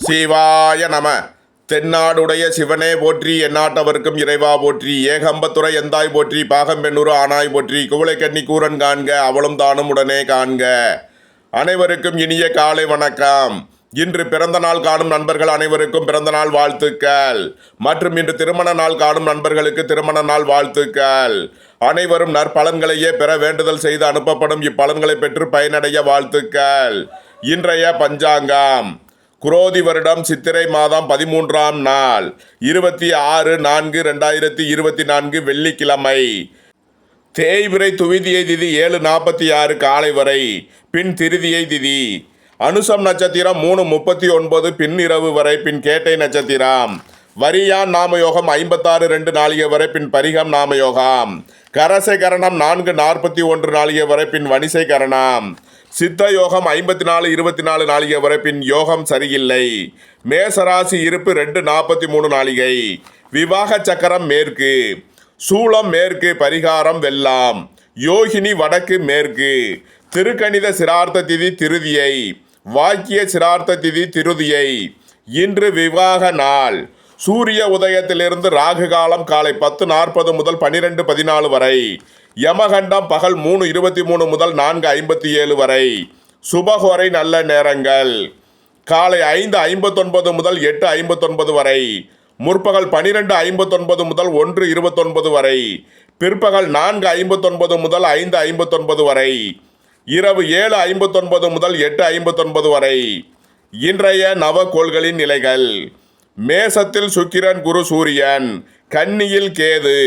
சிவாய நம. தென்னாடுடைய சிவனே போற்றி, எந்நாட்டவர்க்கும் இறைவா போற்றி, ஏகம்பத்துறை எந்தாய் போற்றி, பாகம்பெண்ணூறு ஆனாய் போற்றி, குவளைக்கண்ணி கூரன் காண்க, அவளும் தானும் உடனே காண்க. அனைவருக்கும் இனிய காலை வணக்கம். இன்று பிறந்த நாள் காணும் நண்பர்கள் அனைவருக்கும் பிறந்த நாள் வாழ்த்துக்கள். மற்றும் இன்று திருமண நாள் காணும் நண்பர்களுக்கு திருமண நாள் வாழ்த்துக்கள். அனைவரும் நற்பலன்களையே பெற வேண்டுதல் செய்து அனுப்பப்படும் இப்பலன்களை பெற்று பயனடைய வாழ்த்துக்கள். இன்றைய பஞ்சாங்கம் குரோதி வருடம் சித்திரை மாதம் 13ஆம் நாள் 26/4/2024 வெள்ளிக்கிழமை. தேய்பிறை துவிதியை திதி 7:46 காலை வரை, பின் திருதியை திதி. அனுசம் நட்சத்திரம் 3:39 பின் இரவு வரை, பின் கேட்டை நட்சத்திரம். வரியான் நாமயோகம் 56:2 நாளிகை வரை, பின் பரிகம் நாமயோகம். கரசை கரணம் 4:41 நாளிகை வரை, பின் வணிசை கரணம். சித்த யோகம் 54:24 நாளிகை வரை, பின் யோகம் சரியில்லை. மேசராசி இருப்பு 2:43 நாளிகை. விவாக சக்கரம் மேற்கு. சூளம் மேற்கு. பரிகாரம் வெல்லாம். யோகினி வடக்கு மேற்கு. திருக்கணித சிரார்த்த திதி திருதியை. வாக்கிய சிரார்த்த திதி திருதியை. இன்று விவாக நாள். சூரிய உதயத்திலிருந்து ராகு காலம் காலை 10:40 முதல் 12:14 வரை. யமகண்டம் பகல் 3:23 முதல் 4:57 வரை. சுபகோரை நல்ல நேரங்கள் காலை 5:59 முதல் 8:59 வரை. முற்பகல் 12:59 முதல் 1:29 வரை. பிற்பகல் 4:59 முதல் 5:59 வரை. இரவு 7:59 முதல் 8:59 வரை. இன்றைய நவகோள்களின் நிலைகள்: மேசத்தில் சுக்கிரன் குரு சூரியன், கன்னியில் கேது,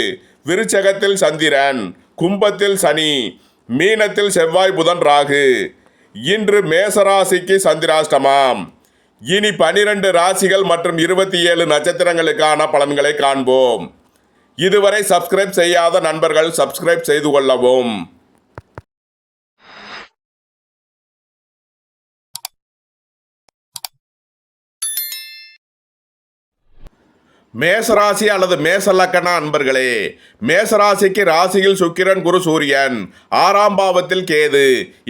விருச்சகத்தில் சந்திரன், கும்பத்தில் சனி, மீனத்தில் செவ்வாய் புதன் ராகு. இன்று மேசராசிக்கு சந்திராஷ்டமம். இனி 12 ராசிகள் மற்றும் 27 நட்சத்திரங்களுக்கான பலன்களை காண்போம். இதுவரை சப்ஸ்கிரைப் செய்யாத நண்பர்கள் சப்ஸ்கிரைப் செய்து கொள்ளவும். மேசராசி அல்லது மேசலக்கண அன்பர்களே, மேசராசிக்கு ராசியில் சுக்கிரன் குரு சூரியன், 6ஆம் பாவத்தில் கேது,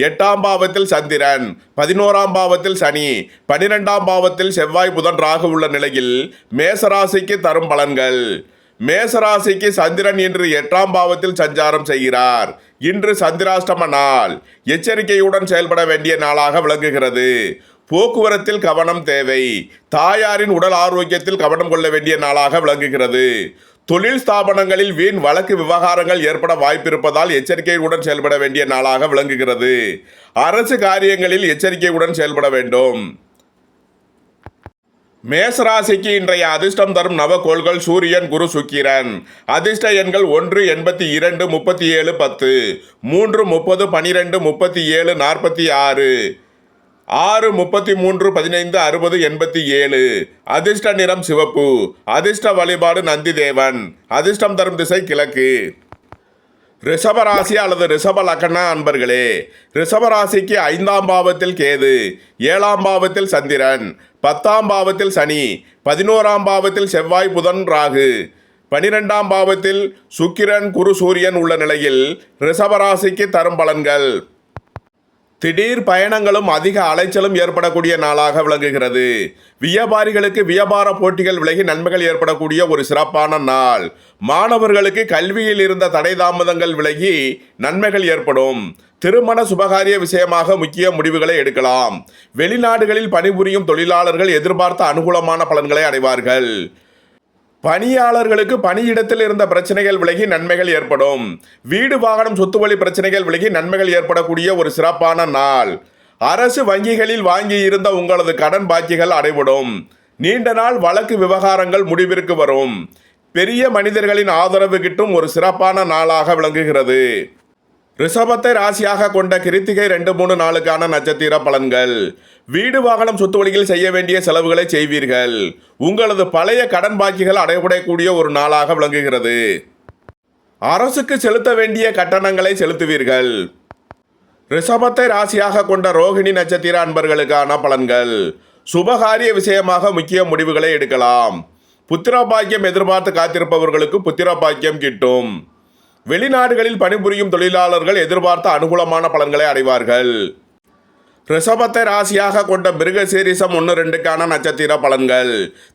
8ஆம் பாவத்தில் சந்திரன், 11ஆம் பாவத்தில் சனி, 12ஆம் பாவத்தில் செவ்வாய் புதன் ராகு உள்ள நிலையில் மேசராசிக்கு தரும் பலன்கள். மேசராசிக்கு சந்திரன் இன்று 8ஆம் பாவத்தில் சஞ்சாரம் செய்கிறார். இன்று சந்திராஷ்டம நாள். எச்சரிக்கையுடன் செயல்பட வேண்டிய நாளாக விளங்குகிறது. போக்குவரத்தில் கவனம் தேவை. தாயாரின் உடல் ஆரோக்கியத்தில் கவனம் கொள்ள வேண்டிய நாளாக விளங்குகிறது. தொழில் ஸ்தாபனங்களில் வீண் வழக்கு விவகாரங்கள் ஏற்பட வாய்ப்பிருப்பதால் எச்சரிக்கையுடன் செயல்பட வேண்டிய நாளாக விளங்குகிறது. அரசு காரியங்களில் எச்சரிக்கையுடன் செயல்பட வேண்டும். மேசராசிக்கு இன்றைய அதிர்ஷ்டம் தரும் நவகோள்கள் சூரியன் குரு சுக்கிரன். அதிர்ஷ்ட எண்கள் 1 82 37 10, 3 30 12 37 46, 6 33 15 60 87. அதிர்ஷ்ட நிறம் சிவப்பு. அதிர்ஷ்ட வழிபாடு நந்தி தேவன். அதிர்ஷ்டம் தரும் திசை கிழக்கு. ரிஷபராசி அல்லது ரிஷப லக்ன அன்பர்களே, ரிஷபராசிக்கு 5ஆம் பாவத்தில் கேது, 7ஆம் பாவத்தில் சந்திரன், 10ஆம் பாவத்தில் சனி, 11ஆம் பாவத்தில் செவ்வாய் புதன் ராகு, 12ஆம் பாவத்தில் சுக்கிரன் குரு சூரியன் உள்ள நிலையில் ரிஷபராசிக்கு தரும் பலன்கள்: திடீர் பயணங்களும் அதிக அலைச்சலும் ஏற்படக்கூடிய நாளாக விளங்குகிறது. வியாபாரிகளுக்கு வியாபார போட்டிகள் விலகி நன்மைகள் ஏற்படக்கூடிய ஒரு சிறப்பான நாள். மாணவர்களுக்கு கல்வியில் இருந்த தடை தாமதங்கள் விலகி நன்மைகள் ஏற்படும். திருமண சுபகாரிய விஷயமாக முக்கிய முடிவுகளை எடுக்கலாம். வெளிநாடுகளில் பணிபுரியும் தொழிலாளர்கள் எதிர்பார்த்த அனுகூலமான பலன்களை அடைவார்கள். பணியாளர்களுக்கு பணியிடத்தில் இருந்த பிரச்சனைகள் விலகி நன்மைகள் ஏற்படும். வீடு வாகனம் சொத்து வழி பிரச்சனைகள் விலகி நன்மைகள் ஏற்படக்கூடிய ஒரு சிறப்பான நாள். அரசு வங்கிகளில் வாங்கி இருந்த உங்களது கடன் பாக்கிகள் அடைபடும். நீண்ட நாள் வழக்கு விவகாரங்கள் முடிவிற்கு வரும். பெரிய மனிதர்களின் ஆதரவு கிட்டும் ஒரு சிறப்பான நாளாக விளங்குகிறது. ரிஷபத்தை ராசியாக கொண்ட கிருத்திகை 2-3 நாளுக்கான நட்சத்திர பலன்கள்: வீடு வாகனம் சொத்து வழியில் செய்ய வேண்டிய செலவுகளை செய்வீர்கள். உங்களது பழைய கடன் பாக்கிகள் அடைபடக்கூடிய ஒரு நாளாக விளங்குகிறது. அரசுக்கு செலுத்த வேண்டிய கட்டணங்களை செலுத்துவீர்கள். ரிஷபத்தை ராசியாக கொண்ட ரோகிணி நட்சத்திர அன்பர்களுக்கான பலன்கள்: சுபகாரிய விஷயமாக முக்கிய முடிவுகளை எடுக்கலாம். புத்திர பாக்கியம் எதிர்பார்த்து காத்திருப்பவர்களுக்கு புத்திர பாக்கியம் கிட்டும். வெளிநாடுகளில் பணிபுரியும் தொழிலாளர்கள் எதிர்பார்த்த அனுகூலமான பலன்களை அடைவார்கள். ரிஷபத்தை ராசியாக கொண்ட மிருகசீரிசம் 1-2க்கான நட்சத்திர பலன்கள்.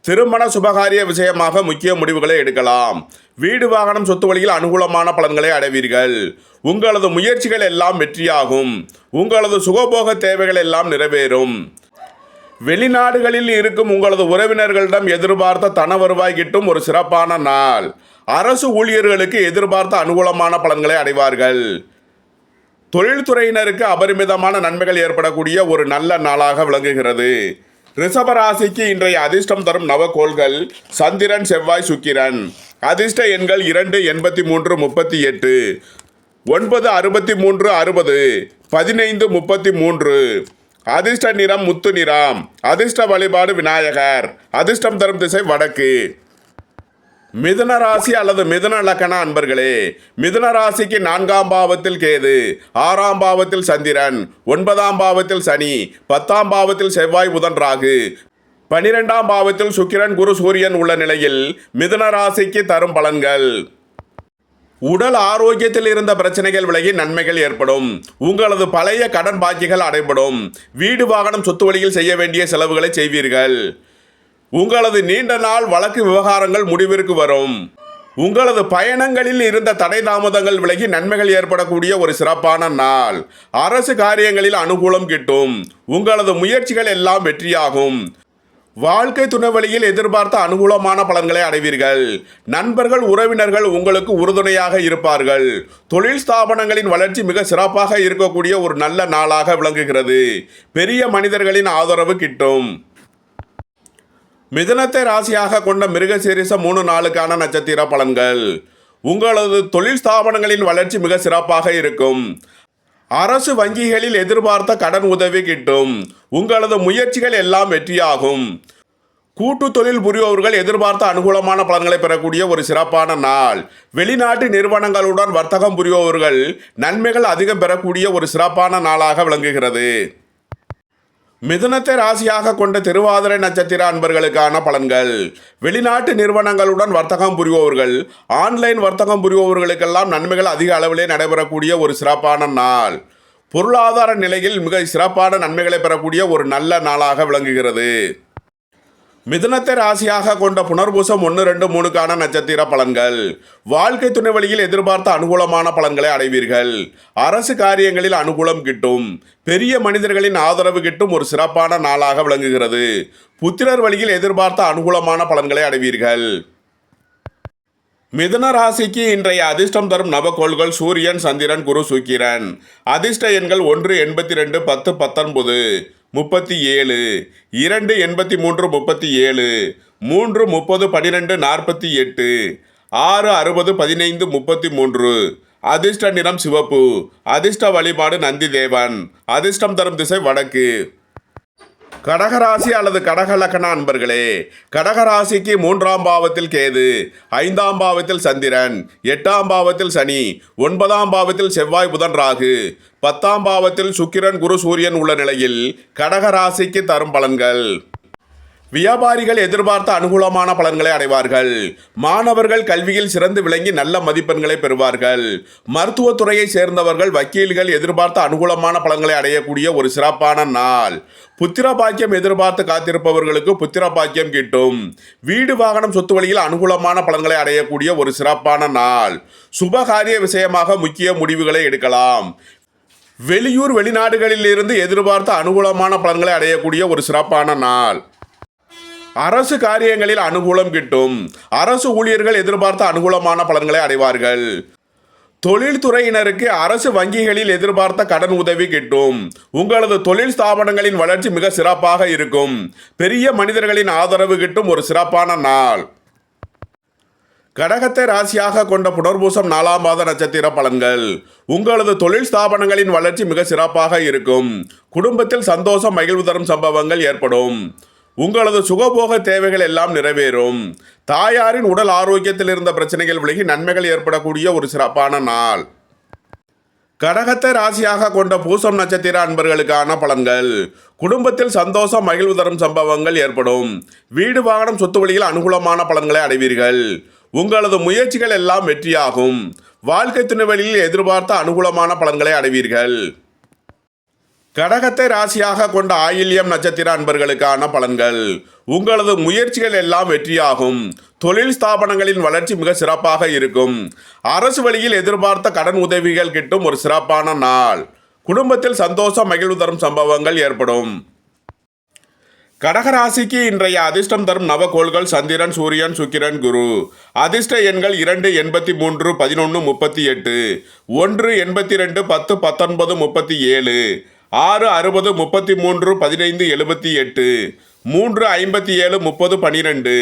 திருமண சுபகாரிய விஷயமாக முக்கிய முடிவுகளை எடுக்கலாம். வீடு வாகனம் சொத்து வழியில் அனுகூலமான பலன்களை அடைவீர்கள். உங்களது முயற்சிகள் எல்லாம் வெற்றியாகும். உங்களது சுகபோக தேவைகள் எல்லாம் நிறைவேறும். வெளிநாடுகளில் இருக்கும் உங்களது உறவினர்களிடம் எதிர்பார்த்த தன வருவாய் கிட்டும் ஒரு சிறப்பான நாள். அரசு ஊழியர்களுக்கு எதிர்பார்த்த அனுகூலமான பலன்களை அடைவார்கள். தொழில்துறையினருக்கு அபரிமிதமான நன்மைகள் ஏற்படக்கூடிய ஒரு நல்ல நாளாக விளங்குகிறது. ரிஷபராசிக்கு இன்றைய அதிர்ஷ்டம் தரும் நவகோள்கள் சந்திரன், செவ்வாய், சுக்கிரன். அதிர்ஷ்ட எண்கள் 2, 83, 38, 9, 63, 60, 15, 33. அதிர்ஷ்ட நிறம் முத்து நிறம். அதிர்ஷ்ட வழிபாடு விநாயகர். அதிர்ஷ்டம் தரும் திசை வடக்கு. மிதுன ராசி அல்லது மிதுன லக்கண அன்பர்களே, மிதுன ராசிக்கு 4ஆம் பாவத்தில் கேது, 6ஆம் பாவத்தில் சந்திரன், 9ஆம் பாவத்தில் சனி, 10ஆம் பாவத்தில் செவ்வாய், புதன், ராகு, 12ஆம் பாவத்தில் சுக்கிரன், குரு, சூரியன் உள்ள நிலையில் மிதுன ராசிக்கு தரும் பலன்கள். உடல் ஆரோக்கியத்தில் இருந்த பிரச்சனைகள் விலகி நன்மைகள் ஏற்படும். உங்களது பழைய கடன் பாக்கிகள் அடைபடும். வீடு வாகனம் சொத்து வழியில் செய்ய வேண்டிய செலவுகளை செய்வீர்கள். உங்களது நீண்ட நாள் வழக்கு விவகாரங்கள் முடிவிற்கு வரும். உங்களது பயணங்களில் இருந்த தடை தாமதங்கள் விலகி நன்மைகள் ஏற்படக்கூடிய ஒரு சிறப்பான நாள். அரசு காரியங்களில் அனுகூலம் கிட்டும். உங்களது முயற்சிகள் எல்லாம் வெற்றியாகும். வாழ்க்கை துணைவழியில் எதிர்பார்த்த அனுகூலமான பலன்களை அடைவீர்கள். நண்பர்கள், உறவினர்கள் உங்களுக்கு உறுதுணையாக இருப்பார்கள். தொழில் ஸ்தாபனங்களின் வளர்ச்சி மிக சிறப்பாக இருக்கக்கூடிய ஒரு நல்ல நாளாக விளங்குகிறது. பெரிய மனிதர்களின் ஆதரவு கிட்டும். மிதுனத்தை ராசியாக கொண்ட மிருகசீரிசம் 3-4க்கான நட்சத்திர பலன்கள். உங்களது தொழில் ஸ்தாபனங்களின் வளர்ச்சி மிக சிறப்பாக இருக்கும். அரசு வங்கிகளில் எதிர்பார்த்த கடன் உதவி கிட்டும். உங்களது முயற்சிகள் எல்லாம் வெற்றியாகும். கூட்டு தொழில் புரிபவர்கள் எதிர்பார்த்த அனுகூலமான பலன்களை பெறக்கூடிய ஒரு சிறப்பான நாள். வெளிநாட்டு நிறுவனங்களுடன் வர்த்தகம் புரிபவர்கள் நன்மைகள் அதிகம் பெறக்கூடிய ஒரு சிறப்பான நாளாக விளங்குகிறது. மிதுனத்தை ராசியாக கொண்ட திருவாதிரை நட்சத்திர அன்பர்களுக்கான பலன்கள். வெளிநாட்டு நிறுவனங்களுடன் வர்த்தகம் புரிபவர்கள், ஆன்லைன் வர்த்தகம் புரிபவர்களுக்கெல்லாம் நன்மைகள் அதிக அளவிலே நடைபெறக்கூடிய ஒரு சிறப்பான நாள். பொருளாதார நிலையில் மிக சிறப்பான நன்மைகளை பெறக்கூடிய ஒரு நல்ல நாளாக விளங்குகிறது. மிதுனத்தை ராசியாக கொண்ட புனர்பூசம் 1, 2, 3க்கான நட்சத்திர பலன்கள். வாழ்க்கை துணை வழியில் எதிர்பார்த்த அனுகூலமான பலன்களை அடைவீர்கள். அரசு காரியங்களில் அனுகூலம் கிட்டும். பெரிய மனிதர்களின் ஆதரவு கிட்டும் ஒரு சிறப்பான நாளாக விளங்குகிறது. புத்திரர் வழியில் எதிர்பார்த்த அனுகூலமான பலன்களை அடைவீர்கள். மிதுன ராசிக்கு இன்றைய அதிர்ஷ்டம் தரும் நவகோள்கள் சூரியன், சந்திரன், குரு, சுக்கிரன். அதிர்ஷ்ட எண்கள் 1, 82, 10, 19, 37, 2, 83, 37, 3, 30, 12, 48, 6, 60, 15, 33. அதிர்ஷ்ட நிறம் சிவப்பு. அதிர்ஷ்ட வழிபாடு நந்தி தேவன். அதிர்ஷ்டம் தரும் திசை வடக்கு. கடகராசி அல்லது கடக லக்கண அன்பர்களே, கடகராசிக்கு 3ஆம் பாவத்தில் கேது, 5ஆம் பாவத்தில் சந்திரன், 8ஆம் பாவத்தில் சனி, 9ஆம் பாவத்தில் செவ்வாய், புதன், ராகு, 10ஆம் பாவத்தில் சுக்கிரன், குரு, சூரியன் உள்ள நிலையில் கடகராசிக்கு தரும் பலன்கள். வியாபாரிகள் எதிர்பார்த்த அனுகூலமான பலன்களை அடைவார்கள். மாணவர்கள் கல்வியில் சிறந்து விளங்கி நல்ல மதிப்பெண்களை பெறுவார்கள். மருத்துவத்துறையை சேர்ந்தவர்கள், வக்கீல்கள் எதிர்பார்த்த அனுகூலமான பலன்களை அடையக்கூடிய ஒரு சிறப்பான நாள். புத்திர பாக்கியம் எதிர்பார்த்து காத்திருப்பவர்களுக்கு புத்திர பாக்கியம் கிட்டும். வீடு வாகனம் சொத்து வழியில் அனுகூலமான பலன்களை அடையக்கூடிய ஒரு சிறப்பான நாள். சுபகாரிய விஷயமாக முக்கிய முடிவுகளை எடுக்கலாம். வெளியூர் வெளிநாடுகளில் இருந்து எதிர்பார்த்த அனுகூலமான பலன்களை அடையக்கூடிய ஒரு சிறப்பான நாள். அரசு காரியங்களில் அனுகூலம் கிட்டும். அரசு ஊழியர்கள் எதிர்பார்த்த அனுகூலமான பலன்களை அடைவார்கள். தொழில்துறையினருக்கு அரசு வங்கிகளில் எதிர்பார்த்த கடன் உதவி கிட்டும். உங்களது தொழில் ஸ்தாபனங்களின் வளர்ச்சி மிக சிறப்பாக இருக்கும். பெரிய மனிதர்களின் ஆதரவு கிட்டும் ஒரு சிறப்பான நாள். கடகத்தை ராசியாக கொண்ட புனர்பூசம் 4ஆம் பாத நட்சத்திர பலன்கள். உங்களது தொழில் ஸ்தாபனங்களின் வளர்ச்சி மிக சிறப்பாக இருக்கும். குடும்பத்தில் சந்தோஷம், மகிழ்வு தரும் சம்பவங்கள் ஏற்படும். உங்களது சுகபோக தேவைகள் எல்லாம் நிறைவேறும். தாயாரின் உடல் ஆரோக்கியத்தில் இருந்த பிரச்சனைகள் விலகி நன்மைகள் ஏற்படக்கூடிய ஒரு சிறப்பான நாள். கடகத்தை ராசியாக கொண்ட பூசம் நட்சத்திர அன்பர்களுக்கான பலன்கள். குடும்பத்தில் சந்தோஷம், மகிழ்வு தரும் சம்பவங்கள் ஏற்படும். வீடு வாகனம் சொத்து வழியில் அனுகூலமான பலன்களை அடைவீர்கள். உங்களது முயற்சிகள் எல்லாம் வெற்றியாகும். வாழ்க்கை துணை வழியில் எதிர்பார்த்த அனுகூலமான பலன்களை அடைவீர்கள். கடகத்தை ராசியாக கொண்ட ஆயில்யம் நட்சத்திர அன்பர்களுக்கான பலன்கள். உங்களது முயற்சிகள் எல்லாம் வெற்றியாகும். தொழில் ஸ்தாபனங்களின் வளர்ச்சி மிக சிறப்பாக இருக்கும். அரசு வழியில் எதிர்பார்த்த கடன் உதவிகள் கிட்டும் ஒரு சிறப்பான நாள். குடும்பத்தில் சந்தோஷம் மகிழ்வு தரும் சம்பவங்கள் ஏற்படும். கடகராசிக்கு இன்றைய அதிர்ஷ்டம் தரும் நவகோள்கள் சந்திரன், சூரியன், சுக்கிரன், குரு. அதிர்ஷ்ட எண்கள் 2, 83, 11, 38, 1, 82, 10, 19, 37, 6, 60, 33, 15, 78, 3, 57, 30, 12.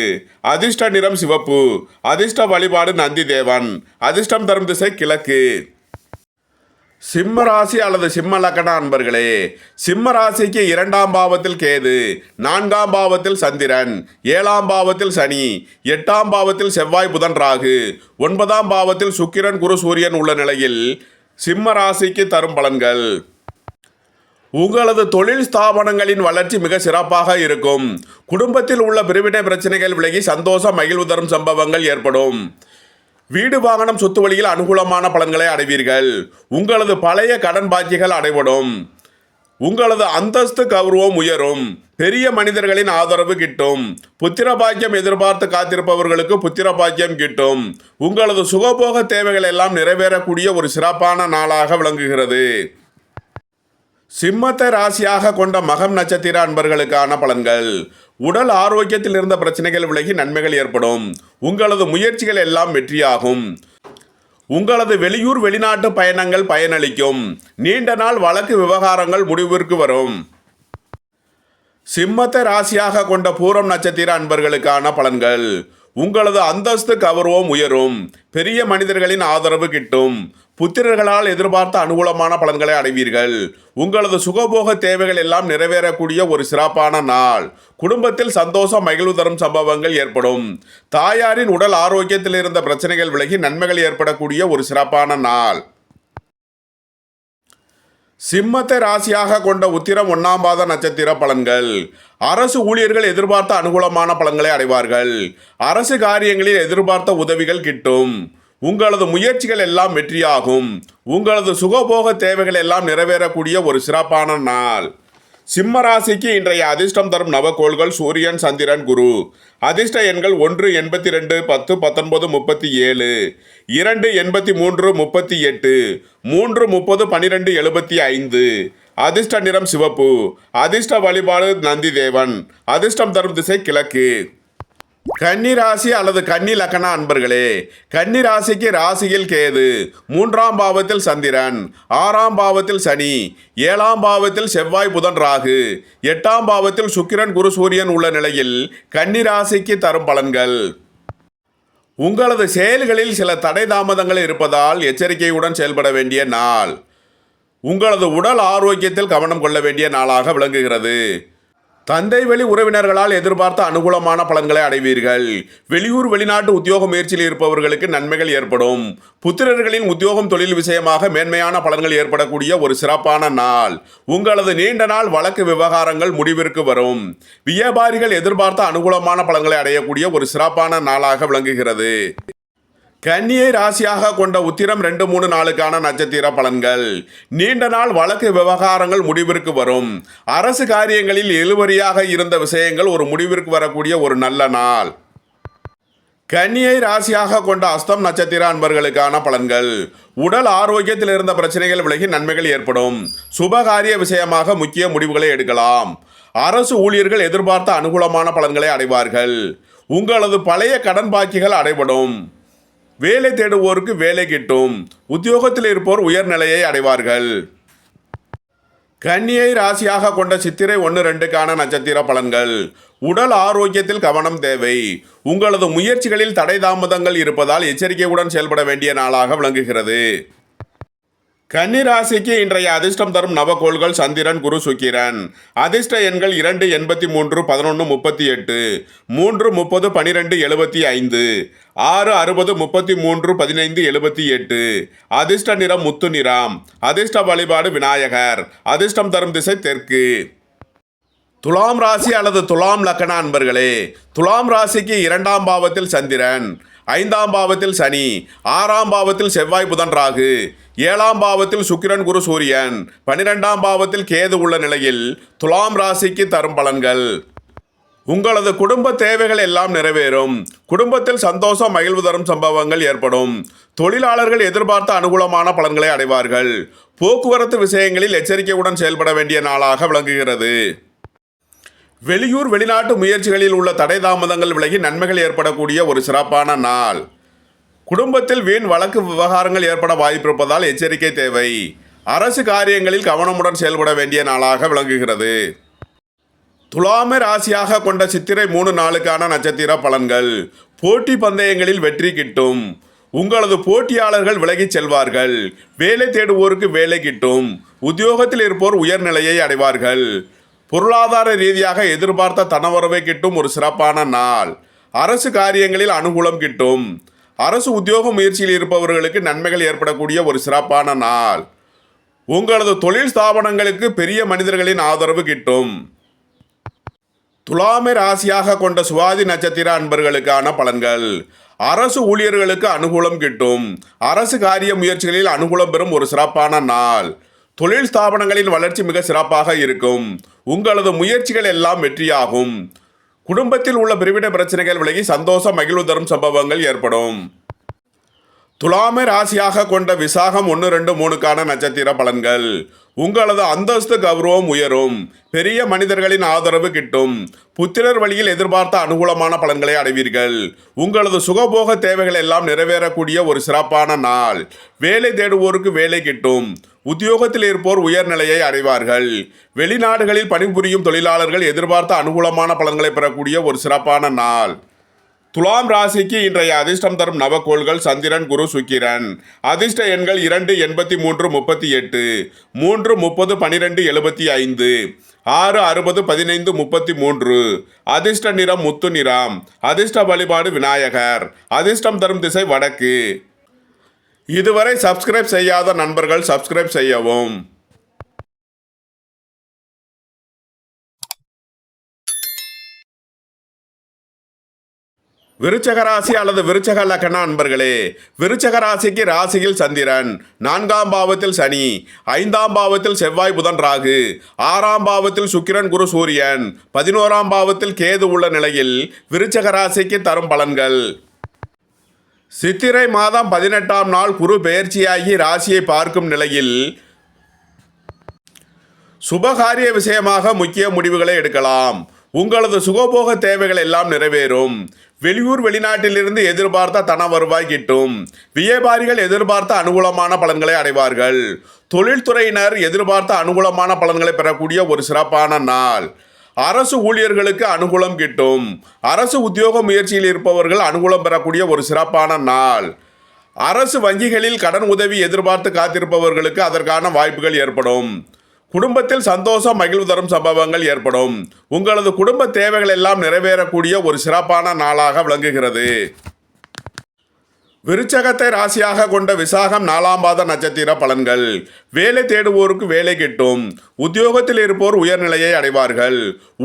அதிர்ஷ்ட நிறம் சிவப்பு. அதிர்ஷ்ட வழிபாடு நந்தி தேவன். அதிர்ஷ்டம் தரும் திசை கிழக்கு. சிம்ம ராசி அல்லது சிம்ம லக்கண அன்பர்களே, சிம்ம ராசிக்கு 2ஆம் பாவத்தில் கேது, 4ஆம் பாவத்தில் சந்திரன், 7ஆம் பாவத்தில் சனி, 8ஆம் பாவத்தில் செவ்வாய், புதன், ராகு, 9ஆம் பாவத்தில் சுக்கிரன், குரு, சூரியன் உள்ள நிலையில் சிம்ம ராசிக்கு தரும் பலன்கள். உங்களது தொழில் ஸ்தாபனங்களின் வளர்ச்சி மிக சிறப்பாக இருக்கும். குடும்பத்தில் உள்ள பிரிவினை பிரச்சனைகள் விலகி சந்தோஷம் மகிழ்வு தரும் சம்பவங்கள் ஏற்படும். வீடு வாகனம் சொத்து வழியில் அனுகூலமான பலன்களை அடைவீர்கள். உங்களது பழைய கடன் பாக்கிகள் அடைபடும். உங்களது அந்தஸ்து கௌரவம் உயரும். பெரிய மனிதர்களின் ஆதரவு கிட்டும். புத்திர பாக்கியம் எதிர்பார்த்து காத்திருப்பவர்களுக்கு புத்திர பாக்கியம் கிட்டும். உங்களது சுகபோக தேவைகள் எல்லாம் நிறைவேறக்கூடிய ஒரு சிறப்பான நாளாக விளங்குகிறது. சிம்மத்தை ராசியாக கொண்ட மகம் நட்சத்திர அன்பர்களுக்கான பலன்கள். உடல் ஆரோக்கியத்தில் இருந்த பிரச்சனைகள் விலகி நன்மைகள் ஏற்படும். உங்களது முயற்சிகள் எல்லாம் வெற்றியாகும். உங்களது வெளியூர் வெளிநாட்டு பயணங்கள் பயனளிக்கும். நீண்ட நாள் வழக்கு விவகாரங்கள் முடிவிற்கு வரும். சிம்மத்தை ராசியாக கொண்ட பூரம் நட்சத்திர அன்பர்களுக்கான பலன்கள். உங்களது அந்தஸ்து கௌரவம் உயரும். பெரிய மனிதர்களின் ஆதரவு கிட்டும். புத்திரர்களால் எதிர்பார்த்த அனுகூலமான பலன்களை அடைவீர்கள். உங்களது சுகபோக தேவைகள் எல்லாம் நிறைவேறக்கூடிய ஒரு சிறப்பான நாள். குடும்பத்தில் சந்தோஷம் மகிழ்வு தரும் சம்பவங்கள் ஏற்படும். தாயாரின் உடல் ஆரோக்கியத்தில் இருந்த பிரச்சனைகள் விலகி நன்மைகள் ஏற்படக்கூடிய ஒரு சிறப்பான நாள். சிம்மத்தை ராசியாக கொண்ட உத்திரம் 1ஆம் பாத நட்சத்திர பலன்கள். அரசு ஊழியர்கள் எதிர்பார்த்த அனுகூலமான பலன்களை அடைவார்கள். அரசு காரியங்களில் எதிர்பார்த்த உதவிகள் கிட்டும். உங்களது முயற்சிகள் எல்லாம் வெற்றியாகும். உங்களது சுகபோக தேவைகள் எல்லாம் நிறைவேறக்கூடிய ஒரு சிறப்பான நாள். சிம்ம ராசிக்கு இன்றைய அதிர்ஷ்டம் தரும் நவகோள்கள் சூரியன், சந்திரன், குரு. அதிர்ஷ்ட எண்கள் 1, 82, 10, 19, 37, 2, 83, 38, 3, 30, 12, 75. அதிர்ஷ்ட நிறம் சிவப்பு. அதிர்ஷ்ட வழிபாடு நந்தி தேவன். அதிர்ஷ்டம் தரும் திசை கிழக்கு. கன்னி ராசி அல்லது கன்னி லக்கண அன்பர்களே, கன்னி ராசிக்கு ராசியில் கேது, 3ஆம் பாவத்தில் சந்திரன், 6ஆம் பாவத்தில் சனி, 7ஆம் பாவத்தில் செவ்வாய், புதன், ராகு, 8ஆம் பாவத்தில் சுக்கிரன், குரு, சூரியன் உள்ள நிலையில் கன்னி ராசிக்கு தரும் பலன்கள். உங்களது செயல்களில் சில தடை தாமதங்கள் இருப்பதால் எச்சரிக்கையுடன் செயல்பட வேண்டிய நாள். உங்களது உடல் ஆரோக்கியத்தில் கவனம் கொள்ள வேண்டிய நாளாக விளங்குகிறது. தந்தை வழி உறவினர்களால் எதிர்பார்த்த அனுகூலமான பலன்களை அடைவீர்கள். வெளியூர் வெளிநாட்டு உத்தியோக முயற்சியில் இருப்பவர்களுக்கு நன்மைகள் ஏற்படும். புத்திரர்களின் உத்தியோகம் தொழில் விஷயமாக மேன்மையான பலன்கள் ஏற்படக்கூடிய ஒரு சிறப்பான நாள். உங்களது நீண்ட நாள் வழக்கு விவகாரங்கள் முடிவிற்கு வரும். வியாபாரிகள் எதிர்பார்த்த அனுகூலமான பலன்களை அடையக்கூடிய ஒரு சிறப்பான நாளாக விளங்குகிறது. கன்னியை ராசியாக கொண்ட உத்திரம் 2, 3, 4க்கான நட்சத்திர பலன்கள். நீண்ட நாள் வழக்கு விவகாரங்கள் முடிவிற்கு வரும். அரசு காரியங்களில் இழுபறியாக இருந்த விஷயங்கள் ஒரு முடிவிற்கு வரக்கூடிய ஒரு நல்ல நாள். கன்னியை ராசியாக கொண்ட அஸ்தம் நட்சத்திர அன்பர்களுக்கான பலன்கள். உடல் ஆரோக்கியத்தில் இருந்த பிரச்சனைகள் விலகி நன்மைகள் ஏற்படும். சுபகாரிய விஷயமாக முக்கிய முடிவுகளை எடுக்கலாம். அரசு ஊழியர்கள் எதிர்பார்த்த அனுகூலமான பலன்களை அடைவார்கள். உங்களது பழைய கடன் பாக்கிகள் அடைபடும். வேலை தேடுவோருக்கு வேலை கிட்டும். உத்தியோகத்தில் இருப்போர் உயர்நிலையை அடைவார்கள். கன்னியை ராசியாக கொண்ட சித்திரை 1, 2க்கான நட்சத்திர பலன்கள். உடல் ஆரோக்கியத்தில் கவனம் தேவை. உங்களது முயற்சிகளில் தடை தாமதங்கள் இருப்பதால் எச்சரிக்கையுடன் செயல்பட வேண்டிய நாளாக விளங்குகிறது. கன்னி ராசிக்கு இன்றைய அதிர்ஷ்டம் தரும் நவகோள்கள் சந்திரன், குரு, சுக்கிரன். அதிர்ஷ்ட எண்கள் 2, 83, 11, 38, 3, 30, 12, 75, 6, 60, 33, 15, 78. அதிர்ஷ்ட நிறம் முத்து நிறம். அதிர்ஷ்ட வழிபாடு விநாயகர். அதிர்ஷ்டம் தரும் திசை தெற்கு. துலாம் ராசி அல்லது துலாம் லக்கண அன்பர்களே, துலாம் ராசிக்கு 2ஆம் பாவத்தில் சந்திரன், 5ஆம் பாவத்தில் சனி, 6ஆம் பாவத்தில் செவ்வாய் புதன் ராகு, 7ஆம் பாவத்தில் சுக்கிரன் குரு சூரியன், 12ஆம் பாவத்தில் கேது உள்ள நிலையில் துலாம் ராசிக்கு தரும் பலன்கள். உங்களது குடும்ப தேவைகள் எல்லாம் நிறைவேறும். குடும்பத்தில் சந்தோஷம் மகிழ்வு தரும் சம்பவங்கள் ஏற்படும். தொழிலாளர்கள் எதிர்பார்த்த அனுகூலமான பலன்களை அடைவார்கள். போக்குவரத்து விஷயங்களில் எச்சரிக்கையுடன் செயல்பட வேண்டிய நாளாக விளங்குகிறது. வெளியூர் வெளிநாட்டு முயற்சிகளில் உள்ள தடை தாமதங்கள் விலகி நன்மைகள் ஏற்படக்கூடிய ஒரு சிறப்பான நாள். குடும்பத்தில் வீண் வழக்கு விவகாரங்கள் ஏற்பட வாய்ப்பிருப்பதால் எச்சரிக்கை தேவை. அரசு காரியங்களில் கவனமுடன் செயல்பட வேண்டிய நாளாக விளங்குகிறது. துலாமை ராசியாக கொண்ட சித்திரை 3 நாளுக்கான நட்சத்திர பலன்கள். போட்டி பந்தயங்களில் வெற்றி கிட்டும். உங்களது போட்டியாளர்கள் விலகிச் செல்வார்கள். வேலை தேடுவோருக்கு வேலை கிட்டும். உத்தியோகத்தில் இருப்போர் உயர்நிலையை அடைவார்கள். பொருளாதார ரீதியாக எதிர்பார்த்த தனவரவை கிட்டும் ஒரு சிறப்பான நாள். அரசு காரியங்களில் அனுகூலம் கிட்டும். அரசு உத்தியோக முயற்சியில் இருப்பவர்களுக்கு நன்மைகள் ஏற்படக்கூடிய ஒரு சிறப்பான நாள். உங்களது தொழில் ஸ்தாபனங்களுக்கு பெரிய மனிதர்களின் ஆதரவு கிட்டும். துலாமை ராசியாக கொண்ட சுவாதி நட்சத்திர அன்பர்களுக்கான பலன்கள். அரசு ஊழியர்களுக்கு அனுகூலம் கிட்டும். அரசு காரிய முயற்சிகளில் அனுகூலம் பெறும் ஒரு சிறப்பான நாள். தொழில் ஸ்தாபனங்களின் வளர்ச்சி மிக சிறப்பாக இருக்கும். உங்களது முயற்சிகள் எல்லாம் வெற்றியாகும். குடும்பத்தில் உள்ள பிரிவினை பிரச்சனைகள் விலகி சந்தோஷம் மகிழ்வு தரும் சம்பவங்கள் ஏற்படும். துலாமை ராசியாக கொண்ட விசாகம் 1, 2, 3க்கான நட்சத்திர பலன்கள். உங்களது அந்தஸ்து கௌரவம் உயரும். பெரிய மனிதர்களின் ஆதரவு கிட்டும். புத்திரர் வழியில் எதிர்பார்த்த அனுகூலமான பலன்களை அடைவீர்கள். உங்களது சுகபோக தேவைகள் எல்லாம் நிறைவேறக்கூடிய ஒரு சிறப்பான நாள். வேலை தேடுவோருக்கு வேலை கிட்டும். உத்தியோகத்தில் இருப்போர் உயர்நிலையை அடைவார்கள். வெளிநாடுகளில் பணிபுரியும் தொழிலாளர்கள் எதிர்பார்த்த அனுகூலமான பலன்களை பெறக்கூடிய ஒரு சிறப்பான நாள். துலாம் ராசிக்கு இன்றைய அதிர்ஷ்டம் தரும் நவக்கோள்கள் சந்திரன், குரு, சுக்கிரன். அதிர்ஷ்ட எண்கள் 2, 83, 38, 3, 30, 12, 75, 6, 60, 15, 33. அதிர்ஷ்ட நிறம் முத்து நிறம். அதிர்ஷ்ட வழிபாடு விநாயகர். அதிர்ஷ்டம் தரும் திசை வடக்கு. இதுவரை சப்ஸ்கிரைப் செய்யாத நண்பர்கள் சப்ஸ்கிரைப் செய்யவும். விருச்சக ராசி அல்லது விருச்சக லக்ன அன்பர்களே, விருச்சக ராசிக்கு ராசியில் சந்திரன், 4ஆம் பாவத்தில் சனி, 5ஆம் பாவத்தில் செவ்வாய் புதன் ராகு, 6ஆம் பாவத்தில் சுக்கிரன் குரு சூரியன், 11ஆம் பாவத்தில் கேது உள்ள நிலையில் விருச்சக ராசிக்கு தரும் பலன்கள். சித்திரை மாதம் 18ஆம் நாள் குரு பெயர்ச்சியாகி ராசியை பார்க்கும் நிலையில் சுபகாரிய விஷயமாக முக்கிய முடிவுகளை எடுக்கலாம். உங்களது சுகபோக தேவைகள் எல்லாம் நிறைவேறும். வெளியூர் வெளிநாட்டிலிருந்து எதிர்பார்த்த தன வருவாய் கிட்டும். வியாபாரிகள் எதிர்பார்த்த அனுகூலமான பலன்களை அடைவார்கள். தொழில்துறையினர் எதிர்பார்த்த அனுகூலமான பலன்களை பெறக்கூடிய ஒரு சிறப்பான நாள். அரசு ஊழியர்களுக்கு அனுகூலம் கிட்டும். அரசு உத்தியோக முயற்சியில் இருப்பவர்கள் அனுகூலம் பெறக்கூடிய ஒரு சிறப்பான நாள். அரசு வங்கிகளில் கடன் உதவி எதிர்பார்த்து காத்திருப்பவர்களுக்கு அதற்கான வாய்ப்புகள் ஏற்படும். குடும்பத்தில் சந்தோஷம் மகிழ்வு தரும் சம்பவங்கள் ஏற்படும். உங்களது குடும்ப தேவைகள் எல்லாம் நிறைவேறக்கூடிய ஒரு சிறப்பான நாளாக விளங்குகிறது. விருச்சகத்தை ராசியாக கொண்ட விசாகம் 4ஆம் பாத நட்சத்திர பலன்கள். வேலை தேடுவோருக்கு வேலை கிட்டும். உத்தியோகத்தில் இருப்போர் உயர்நிலையை அடைவார்கள்.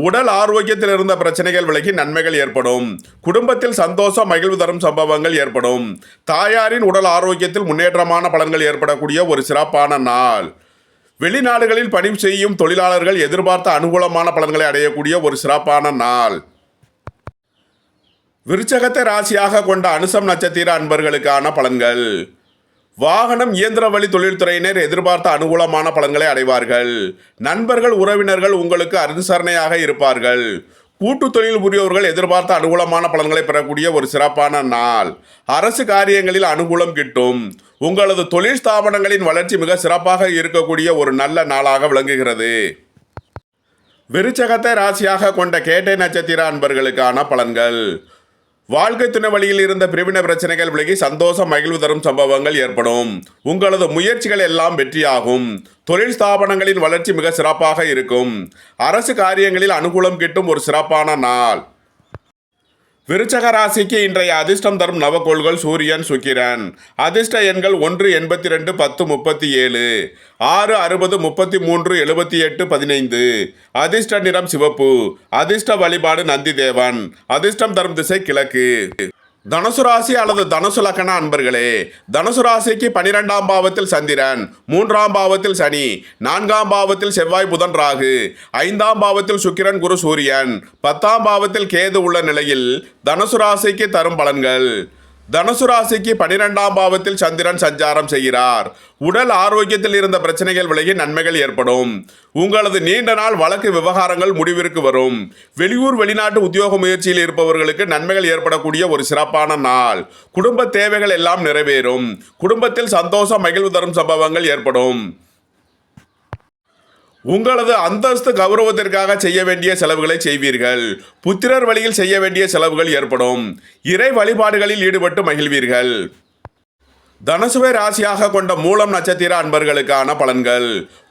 உடல் ஆரோக்கியத்தில் இருந்த பிரச்சனைகள் விலகி நன்மைகள் ஏற்படும். குடும்பத்தில் சந்தோஷம் மகிழ்வு தரும் சம்பவங்கள் ஏற்படும். தாயாரின் உடல் ஆரோக்கியத்தில் முன்னேற்றமான பலன்கள் ஏற்படக்கூடிய ஒரு சிறப்பான நாள். வெளிநாடுகளில் பணி செய்யும் தொழிலாளர்கள் எதிர்பார்த்த அனுகூலமான பலன்களை அடையக்கூடிய ஒரு சிறப்பான நாள். விருச்சகத்தை ராசியாக கொண்ட அனுசம் நட்சத்திர அன்பர்களுக்கான பலன்கள். வாகனம் இயந்திர வழி தொழில்துறையினர் எதிர்பார்த்த அனுகூலமான பலன்களை அடைவார்கள். நண்பர்கள் உறவினர்கள் உங்களுக்கு அனுசரணையாக இருப்பார்கள். கூட்டு தொழில் புரியவர்கள் எதிர்பார்த்த அனுகூலமான பலன்களை பெறக்கூடிய ஒரு சிறப்பான நாள். அரசு காரியங்களில் அனுகூலம் கிட்டும். உங்களது தொழில் ஸ்தாபனங்களின் வளர்ச்சி மிக சிறப்பாக இருக்கக்கூடிய ஒரு நல்ல நாளாக விளங்குகிறது. விருச்சகத்தை ராசியாக கொண்ட கேட்டை நட்சத்திர அன்பர்களுக்கான பலன்கள். வாழ்க்கை துணை வழியில் இருந்த பிரிவினை பிரச்சனைகள் விலகி சந்தோஷம் மகிழ்வு தரும் சம்பவங்கள் ஏற்படும். உங்களது முயற்சிகள் எல்லாம் வெற்றியாகும். தொழில் ஸ்தாபனங்களின் வளர்ச்சி மிக சிறப்பாக இருக்கும். அரசு காரியங்களில் அனுகூலம் கிட்டும் ஒரு சிறப்பான நாள். விருச்சக ராசிக்கு இன்றைய அதிர்ஷ்டம் தரும் நவக்கோள்கள் சூரியன், சுக்கிரன். அதிர்ஷ்ட எண்கள் 1, 82, 10, 37, 6, 60, 33, 78, 15. அதிர்ஷ்ட நிறம் சிவப்பு. அதிர்ஷ்ட வழிபாடு நந்தி தேவன். அதிர்ஷ்டம் தரும் திசை கிழக்கு. தனுசு ராசி அல்லது தனுசு லக்கண அன்பர்களே, தனுசு ராசிக்கு 12ஆம் பாவத்தில் சந்திரன், 3ஆம் பாவத்தில் சனி, 4ஆம் பாவத்தில் செவ்வாய் புதன் ராகு, 5ஆம் பாவத்தில் சுக்கிரன் குரு சூரியன், 10ஆம் பாவத்தில் கேது உள்ள நிலையில் தனுசு ராசிக்கு தரும் பலன்கள். தனுசு ராசிக்கு 12ஆம் பாவத்தில் சந்திரன் சஞ்சாரம் செய்கிறார். உடல் ஆரோக்கியத்தில் இருந்த பிரச்சனைகள் விலகி நன்மைகள் ஏற்படும். உங்களது நீண்ட நாள் வழக்கு விவகாரங்கள் முடிவிற்கு வரும். வெளியூர் வெளிநாட்டு உத்தியோக முயற்சியில் இருப்பவர்களுக்கு நன்மைகள் ஏற்படக்கூடிய ஒரு சிறப்பான நாள். குடும்ப தேவைகள் எல்லாம் நிறைவேறும். குடும்பத்தில் சந்தோஷம் மகிழ்வு தரும் சம்பவங்கள் ஏற்படும். உங்களது அந்தஸ்து கௌரவத்திற்காக செய்ய வேண்டிய செலவுகளை செய்வீர்கள். புத்திரர் வழியில் செய்ய வேண்டிய செலவுகள் ஏற்படும். இறை வழிபாடுகளில் ஈடுபட்டு மகிழ்வீர்கள். தனுசுவை ராசியாக கொண்ட மூலம் நட்சத்திர அன்பர்களுக்கான பலன்கள்.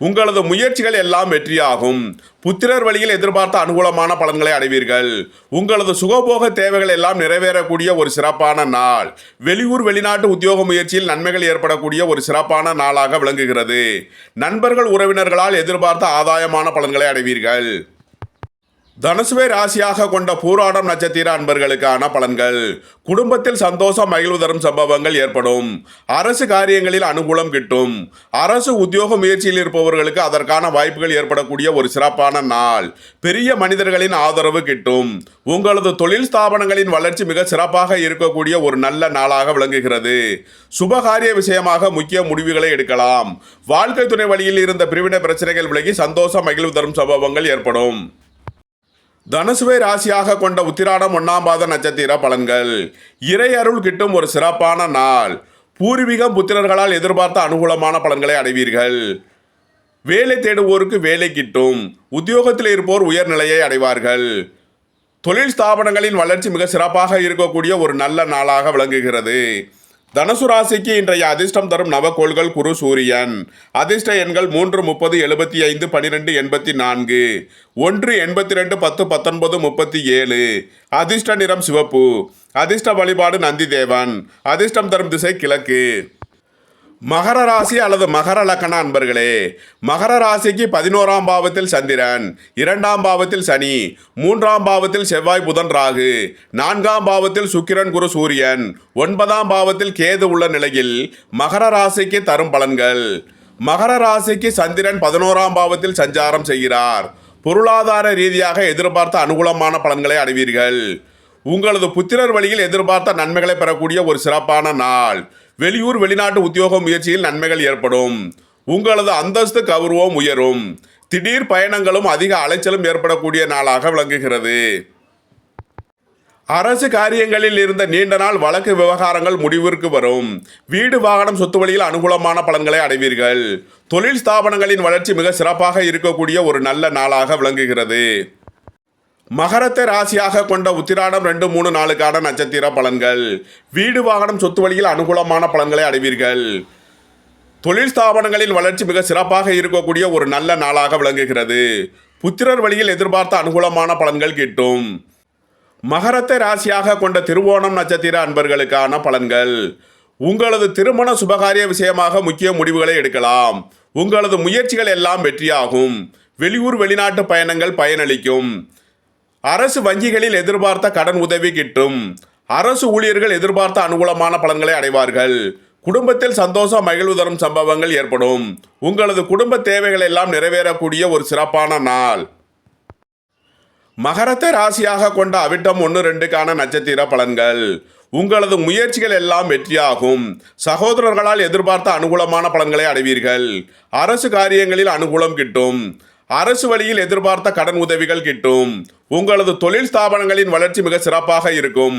உங்களது முயற்சிகள் எல்லாம் வெற்றியாகும். புத்திரர் வழியில் எதிர்பார்த்த அனுகூலமான பலன்களை அடைவீர்கள். உங்களது சுகபோக தேவைகள் எல்லாம் நிறைவேறக்கூடிய ஒரு சிறப்பான நாள். வெளியூர் வெளிநாட்டு உத்தியோக முயற்சியில் நன்மைகள் ஏற்படக்கூடிய ஒரு சிறப்பான நாளாக விளங்குகிறது. நண்பர்கள் உறவினர்களால் எதிர்பார்த்த ஆதாயமான பலன்களை அடைவீர்கள். தனுசுவை ராசியாக கொண்ட பூராடம் நட்சத்திர அன்பர்களுக்கான பலன்கள். குடும்பத்தில் சந்தோஷம் மகிழ்வு தரும் சம்பவங்கள் ஏற்படும். அரசு காரியங்களில் அனுகூலம் கிட்டும். அரசு உத்தியோக முயற்சியில் இருப்பவர்களுக்கு அதற்கான வாய்ப்புகள் ஏற்படக்கூடிய ஒரு சிறப்பான நாள். பெரிய மனிதர்களின் ஆதரவு கிட்டும். உங்களது தொழில் ஸ்தாபனங்களின் வளர்ச்சி மிக சிறப்பாக இருக்கக்கூடிய ஒரு நல்ல நாளாக விளங்குகிறது. சுபகாரிய விஷயமாக முக்கிய முடிவுகளை எடுக்கலாம். வாழ்க்கை துணை வழியில் இருந்த பிரிவினை பிரச்சனைகள் விலகி சந்தோஷம் மகிழ்வு தரும் சம்பவங்கள் ஏற்படும். தனுசுவை ராசியாக கொண்ட உத்திராடம் 1ஆம் பாத நட்சத்திர பலன்கள். இறை அருள் கிட்டும் ஒரு சிறப்பான நாள். பூர்வீகம் புத்திரர்களால் எதிர்பார்த்த அனுகூலமான பலன்களை அடைவீர்கள். வேலை தேடுவோருக்கு வேலை கிட்டும். உத்தியோகத்தில் இருப்போர் உயர்நிலையை அடைவார்கள். தொழில் ஸ்தாபனங்களின் வளர்ச்சி மிக சிறப்பாக இருக்கக்கூடிய ஒரு நல்ல நாளாக விளங்குகிறது. தனுசு ராசிக்கு இன்றைய அதிர்ஷ்டம் தரும் நவக்கோள்கள் குரு சூரியன். அதிர்ஷ்ட எண்கள் 3 30 75 12 84 1 82 10 19 37. அதிர்ஷ்ட நிறம் சிவப்பு. அதிர்ஷ்ட வழிபாடு நந்தி தேவன். அதிர்ஷ்டம் தரும் திசை கிழக்கு. மகர ராசி அல்லது மகர லக்கண அன்பர்களே, மகர ராசிக்கு 11ஆம் பாவத்தில் சந்திரன், 2ஆம் பாவத்தில் சனி, 3ஆம் பாவத்தில் செவ்வாய் புதன் ராகு, 4ஆம் பாவத்தில் சுக்கிரன் குரு சூரியன், 9ஆம் பாவத்தில் கேது உள்ள நிலையில் மகர ராசிக்கு தரும் பலன்கள். மகர ராசிக்கு சந்திரன் 11ஆம் பாவத்தில் சஞ்சாரம் செய்கிறார். பொருளாதார ரீதியாக எதிர்பார்த்த அனுகூலமான பலன்களை அடைவீர்கள். உங்களது புத்திரர் வழியில் எதிர்பார்த்த நன்மைகளை பெறக்கூடிய ஒரு சிறப்பான நாள். வெளியூர் வெளிநாட்டு உத்தியோக முயற்சியில் நன்மைகள் ஏற்படும். உங்களது அந்தஸ்து கௌரவம் உயரும். திடீர் பயணங்களும் அதிக அலைச்சலும் ஏற்படக்கூடிய நாளாக விளங்குகிறது. அரசு காரியங்களில் இருந்த நீண்ட நாள் வழக்கு விவகாரங்கள் முடிவிற்கு வரும். வீடு வாகனம் சொத்து வழியில் அனுகூலமான பலன்களை அடைவீர்கள். தொழில் ஸ்தாபனங்களின் வளர்ச்சி மிக சிறப்பாக இருக்கக்கூடிய ஒரு நல்ல நாளாக விளங்குகிறது. மகரத்தை ராசியாக கொண்ட உத்திராடம் 2 3 4க்கான நட்சத்திர பலன்கள். வீடு வாகனம் சொத்து வழியில் அனுகூலமான பலன்களை அடைவீர்கள். தொழில் ஸ்தாபனங்களின் வளர்ச்சி மிக சிறப்பாக இருக்கக்கூடிய ஒரு நல்ல நாளாக விளங்குகிறது. புத்திரர் வழியில் எதிர்பார்த்த அனுகூலமான பலன்கள் கிட்டும். மகரத்தை ராசியாக கொண்ட திருவோணம் நட்சத்திர அன்பர்களுக்கான பலன்கள். உங்களது திருமண சுபகாரிய விஷயமாக முக்கிய முடிவுகளை எடுக்கலாம். உங்களது முயற்சிகள் எல்லாம் வெற்றியாகும். வெளியூர் வெளிநாட்டு பயணங்கள் பயனளிக்கும். அரசு வங்கிகளில் எதிர்பார்த்த கடன் உதவி கிட்டும். அரசு ஊழியர்கள் எதிர்பார்த்த அனுகூலமான பலன்களை அடைவார்கள். குடும்பத்தில் சந்தோஷம் மகிழ்வு தரும் சம்பவங்கள் ஏற்படும். உங்களது குடும்ப தேவைகள் எல்லாம் நிறைவேறக்கூடிய ஒரு சிறப்பான நாள். மகரத்தை ராசியாக கொண்ட அவிட்டம் 1 2க்கான நட்சத்திர பலன்கள். உங்களது முயற்சிகள் எல்லாம் வெற்றியாகும். சகோதரர்களால் எதிர்பார்த்த அனுகூலமான பலன்களை அடைவீர்கள். அரசு காரியங்களில் அனுகூலம் கிட்டும். அரசு வழியில் எதிர்பார்த்த கடன் உதவிகள் கிட்டும். உங்களது தொழில் ஸ்தாபனங்களின் வளர்ச்சி மிக சிறப்பாக இருக்கும்.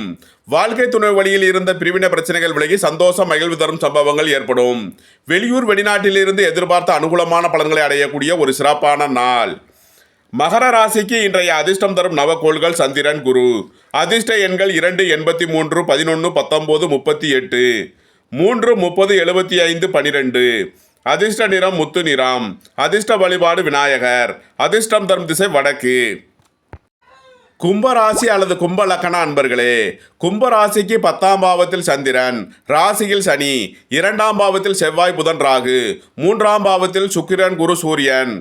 வாழ்க்கை துணை வழியில் இருந்த பிரிவினை பிரச்சனைகள் விலகி சந்தோஷம் மகிழ்வு தரும் சம்பவங்கள் ஏற்படும். வெளியூர் வெளிநாட்டில் இருந்து எதிர்பார்த்த அனுகூலமான பலன்களை அடையக்கூடிய ஒரு சிறப்பான நாள். மகர ராசிக்கு இன்றைய அதிர்ஷ்டம் தரும் நவக்கோள்கள் சந்திரன் குரு. அதிர்ஷ்ட எண்கள் 2 83 11 19 38 3 30 75 12. அதிர்ஷ்ட நிறம் முத்து நிறம். அதிர்ஷ்ட வழிபாடு விநாயகர். அதிர்ஷ்டம் தரும் திசை வடக்கு. கும்பராசி அல்லது கும்ப லக்கண அன்பர்களே, கும்பராசிக்கு 10ஆம் பாவத்தில் சந்திரன், ராசியில் சனி, 2ஆம் பாவத்தில் செவ்வாய் புதன் ராகு, 3ஆம் பாவத்தில் சுக்கிரன் குரு சூரியன்,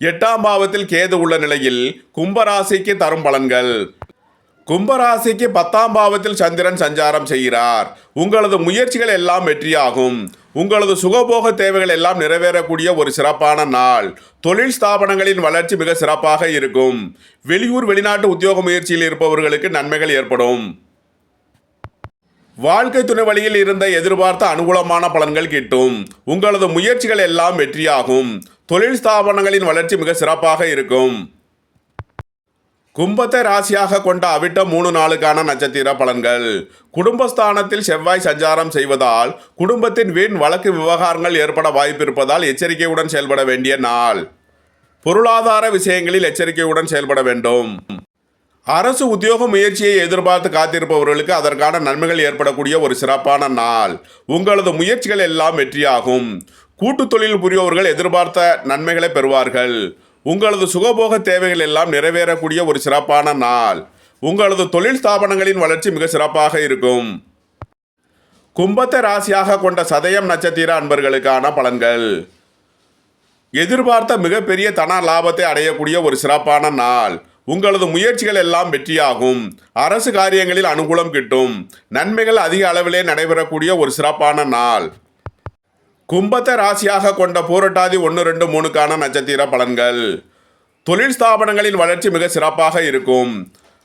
8ஆம் பாவத்தில் கேது உள்ள நிலையில் கும்பராசிக்கு தரும் பலன்கள். கும்பராசிக்கு 10ஆம் பாவத்தில் சந்திரன் சஞ்சாரம் செய்கிறார். உங்களது முயற்சிகள் எல்லாம் வெற்றியாகும். உங்களது சுகபோக தேவைகள் எல்லாம் நிறைவேறக்கூடிய ஒரு சிறப்பான நாள். தொழில் ஸ்தாபனங்களின் வளர்ச்சி மிக சிறப்பாக இருக்கும். வெளியூர் வெளிநாட்டு உத்தியோக முயற்சியில் இருப்பவர்களுக்கு நன்மைகள் ஏற்படும். வாழ்க்கை துணை வழியில் இருந்த எதிர்பார்த்த அனுகூலமான பலன்கள் கிட்டும். உங்களது முயற்சிகள் எல்லாம் வெற்றியாகும். தொழில் ஸ்தாபனங்களின் வளர்ச்சி மிக சிறப்பாக இருக்கும். கும்பத்தை ராசியாக கொண்ட அவிட்டம் 3 நாளுக்கான நட்சத்திர பலன்கள். குடும்பஸ்தானத்தில் செவ்வாய் சஞ்சாரம் செய்வதால் குடும்பத்தின் வீண் வழக்கு விவகாரங்கள் ஏற்பட வாய்ப்பிருப்பதால் எச்சரிக்கையுடன் செயல்பட வேண்டிய நாள். பொருளாதார விஷயங்களில் எச்சரிக்கையுடன் செயல்பட வேண்டும். அரசு உத்தியோக முயற்சியை எதிர்பார்த்து காத்திருப்பவர்களுக்கு அதற்கான நன்மைகள் ஏற்படக்கூடிய ஒரு சிறப்பான நாள். உங்களது முயற்சிகள் எல்லாம் வெற்றியாகும். கூட்டு தொழில் புரிபவர்கள் எதிர்பார்த்த நன்மைகளை பெறுவார்கள். உங்களது சுகபோக தேவைகள் எல்லாம் நிறைவேறக்கூடிய ஒரு சிறப்பான நாள். உங்களது தொழில் ஸ்தாபனங்களின் வளர்ச்சி மிக சிறப்பாக இருக்கும். கும்பத்தை ராசியாக கொண்ட சதயம் நட்சத்திர அன்பர்களுக்கான பலன்கள். எதிர்பார்த்த மிகப்பெரிய தன லாபத்தை அடையக்கூடிய ஒரு சிறப்பான நாள். உங்களது முயற்சிகள் எல்லாம் வெற்றியாகும். அரசு காரியங்களில் அனுகூலம் கிட்டும். நன்மைகள் அதிக அளவிலே நடைபெறக்கூடிய ஒரு சிறப்பான நாள். கும்பத்தை ராசியாக கொண்ட பூரட்டாதி 1, 2, 3க்கான நட்சத்திர பலன்கள். தொழில் ஸ்தாபனங்களின் வளர்ச்சி மிக சிறப்பாக இருக்கும்.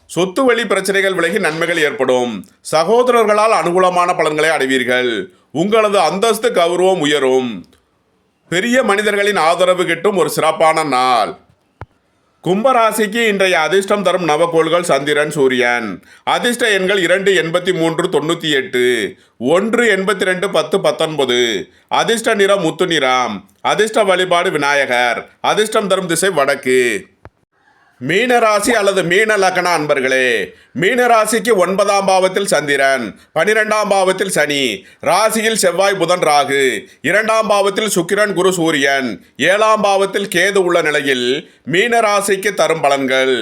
சொத்து வழி பிரச்சனைகள் விலகி நன்மைகள் ஏற்படும். சகோதரர்களால் அனுகூலமான பலன்களை அடைவீர்கள். உங்களது அந்தஸ்து கௌரவம் உயரும். பெரிய மனிதர்களின் ஆதரவு கிட்டும் ஒரு சிறப்பான நாள். கும்பராசிக்கு இன்றைய அதிர்ஷ்டம் தரும் நவகோள்கள் சந்திரன், சூரியன். அதிர்ஷ்ட எண்கள் 2, 83, 98, 1, 82, 10, 19. அதிர்ஷ்ட நிறம் முத்து நிறம். அதிர்ஷ்ட வழிபாடு விநாயகர். அதிர்ஷ்டம் தரும் திசை வடக்கு. மீனராசி அல்லது மீன லக்ன அன்பர்களே, மீனராசிக்கு 9ஆம் பாவத்தில் சந்திரன், 12ஆம் பாவத்தில் சனி, ராசியில் செவ்வாய் புதன் ராகு, 2ஆம் பாவத்தில் சுக்கிரன் குரு சூரியன், 7ஆம் பாவத்தில் கேது உள்ள நிலையில் மீனராசிக்கு தரும் பலன்கள்.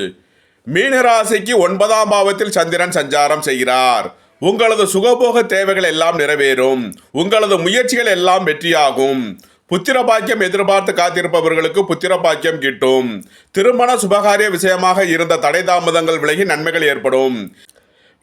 மீனராசிக்கு 9ஆம் பாவத்தில் சந்திரன் சஞ்சாரம் செய்கிறார். உங்களது சுகபோக தேவைகள் எல்லாம் நிறைவேறும். உங்களது முயற்சிகள் எல்லாம் வெற்றியாகும். புத்திர பாக்கியம் எதிர்பார்த்து காத்திருப்பவர்களுக்கு புத்திர பாக்கியம் கிட்டும். திருமண சுபகாரிய விஷயமாக இருந்த தடை தாமதங்கள் விலகி நன்மைகள் ஏற்படும்.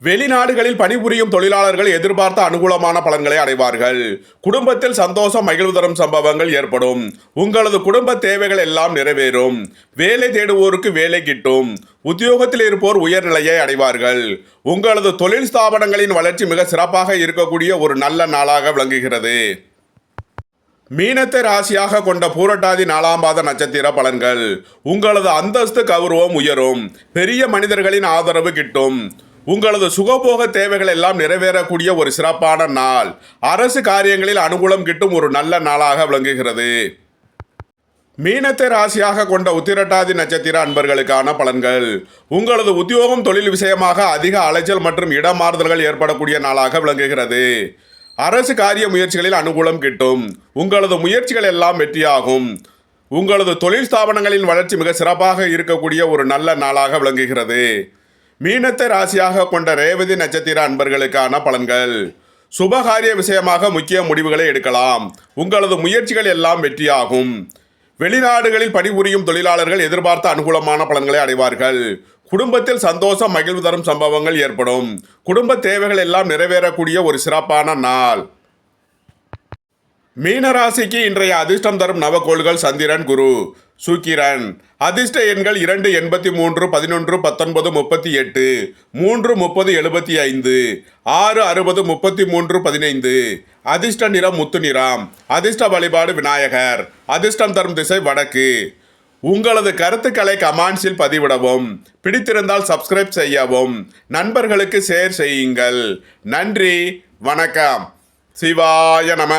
வெளிநாடுகளில் பணிபுரியும் தொழிலாளர்கள் எதிர்பார்த்த அனுகூலமான பலன்களை அடைவார்கள். குடும்பத்தில் சந்தோஷம் மகிழ்வு தரும் சம்பவங்கள் ஏற்படும். உங்களது குடும்ப தேவைகள் எல்லாம் நிறைவேறும். வேலை தேடுவோருக்கு வேலை கிட்டும். உத்தியோகத்தில் இருப்போர் உயர்நிலையை அடைவார்கள். உங்களது தொழில் ஸ்தாபனங்களின் வளர்ச்சி மிக சிறப்பாக இருக்கக்கூடிய ஒரு நல்ல நாளாக விளங்குகிறது. மீனத்தை ராசியாக கொண்ட பூரட்டாதி 4ஆம் பாத நட்சத்திர பலன்கள். உங்களது அந்தஸ்து கௌரவம் உயரும். பெரிய மனிதர்களின் ஆதரவு கிட்டும். உங்களது சுகபோக தேவைகள் எல்லாம் நிறைவேறக்கூடிய ஒரு சிறப்பான நாள். அரசு காரியங்களில் அனுகூலம் கிட்டும் ஒரு நல்ல நாளாக விளங்குகிறது. மீனத்தை ராசியாக கொண்ட உத்திரட்டாதி நட்சத்திர அன்பர்களுக்கான பலன்கள். உங்களது உத்தியோகம் தொழில் விஷயமாக அதிக அலைச்சல் மற்றும் இடமாறுதல்கள் ஏற்படக்கூடிய நாளாக விளங்குகிறது. அரசு காரிய முயற்சிகளில் அனுகூலம் கிட்டும். உங்களது முயற்சிகள் எல்லாம் வெற்றியாகும். உங்களது தொழில் ஸ்தாபனங்களின் வளர்ச்சி மிக சிறப்பாக இருக்கக்கூடிய ஒரு நல்ல நாளாக விளங்குகிறது. மீனத்தை ராசியாக கொண்ட ரேவதி நட்சத்திர அன்பர்களுக்கான பலன்கள். சுபகாரிய விஷயமாக முக்கிய முடிவுகளை எடுக்கலாம். உங்களது முயற்சிகள் எல்லாம் வெற்றியாகும். வெளிநாடுகளில் பணிபுரியும் தொழிலாளர்கள் எதிர்பார்த்த அனுகூலமான பலன்களை அடைவார்கள். குடும்பத்தில் சந்தோஷம் மகிழ்வு தரும் சம்பவங்கள் ஏற்படும். குடும்ப தேவைகள் எல்லாம் நிறைவேறக்கூடிய ஒரு சிறப்பான நாள். மீனராசிக்கு இன்றைய அதிர்ஷ்டம் தரும் நவகோள்கள் சந்திரன், குரு, சுக்கிரன். அதிர்ஷ்ட எண்கள் 2, 83, 11, 19, 38, 3, 30, 75, 6, 60, 33, 15. அதிர்ஷ்ட நிறம் முத்து நிறம். அதிர்ஷ்ட வழிபாடு விநாயகர். அதிர்ஷ்டம் தரும் திசை வடக்கு. உங்களது கருத்துக்களை கமெண்ட்ஸில் பதிவிடவும். பிடித்திருந்தால் சப்ஸ்கிரைப் செய்யவும். நண்பர்களுக்கு ஷேர் செய்யுங்கள். நன்றி, வணக்கம். சிவாய நம.